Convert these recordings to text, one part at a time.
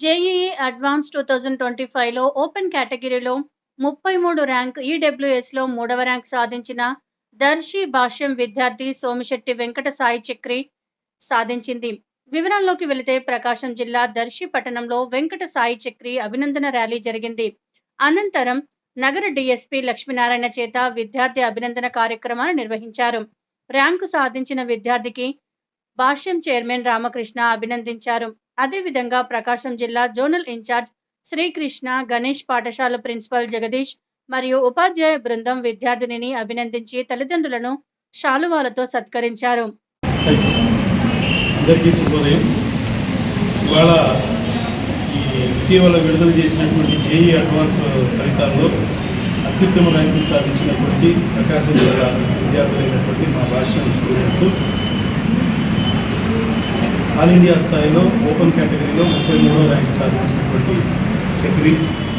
JEE advance 2025లో open కేటగిరీలో 33 rank, ఈడబ్ల్యూఎస్‌లో 3వ rank సాధించిన దర్శి భాష్యం విద్యార్థి సోమిశెట్టి వెంకట సాయి చక్రి సాధించింది. వివరాల్లోకి వెళితే ప్రకాశం జిల్లా దర్శి పట్టణంలో వెంకట సాయి చక్రి అభినందన ర్యాలీ జరిగింది. అనంతరం నగర డీఎస్పీ లక్ష్మీనారాయణ చేత విద్యార్థి అభినందన కార్యక్రమాన్ని నిర్వహించారు. ర్యాంకు సాధించిన విద్యార్థికి భాష్యం చైర్మన్ రామకృష్ణ అభినందించారు. అదేవిధంగా ప్రకాశం జిల్లా జోనల్ ఇన్ఛార్జ్ శ్రీకృష్ణ, గణేష్ పాఠశాల ప్రిన్సిపల్ జగదీష్ మరియు ఉపాధ్యాయ బృందం విద్యార్థినిని అభినందించి తల్లిదండ్రులను శాలువాలతో సత్కరించారు. ఇటీవల విడుదల చేసినటువంటి జేఈ అడ్వాన్స్ ఫలితాల్లో అత్యుత్తమ ర్యాంకులు సాధించినటువంటి ప్రకాశం జిల్లా విద్యార్థులైనటువంటి మా భాష్యం స్టూడెంట్స్ ఆల్ ఇండియా స్థాయిలో ఓపెన్ కేటగిరీలో 33వ ర్యాంకు సాధించినటువంటి చక్రి,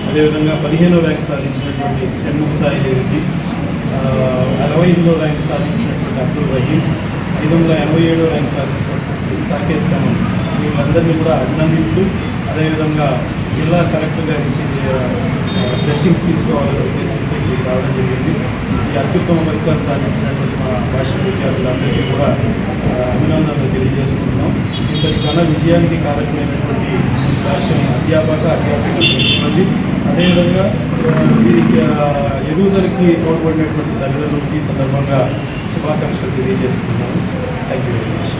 అదేవిధంగా 15వ ర్యాంకు సాధించినటువంటి షణ్ముఖ సాయి రెడ్డి, 68వ ర్యాంకు సాధించినటువంటి అబ్దుల్ రహీం, 587వ ర్యాంకు సాధించినటువంటి సాకేత్ ఖాన్, వీళ్ళందరినీ కూడా అభినందిస్తూ అదేవిధంగా జిల్లా కలెక్టర్ గారి బ్లెస్సింగ్స్ తీసుకోవాలనే ఉద్దేశంతో ఇక్కడికి రావడం జరిగింది. ఈ అత్యుత్తమ ఫలితాలు సాధించినటువంటి మా భాషా విద్యార్థులందరికీ కూడా అభినందనలు తెలియజేసుకుంటున్నాం. ఇంతటి ఘన విజయానికి కారకమైనటువంటి భాష అధ్యాపక సిబ్బంది, అదేవిధంగా వీరికి ఎదుగుదలకి తోడ్పడినటువంటి తల్లిదండ్రులకి సందర్భంగా శుభాకాంక్షలు తెలియజేసుకుంటున్నాను. Thank you very much.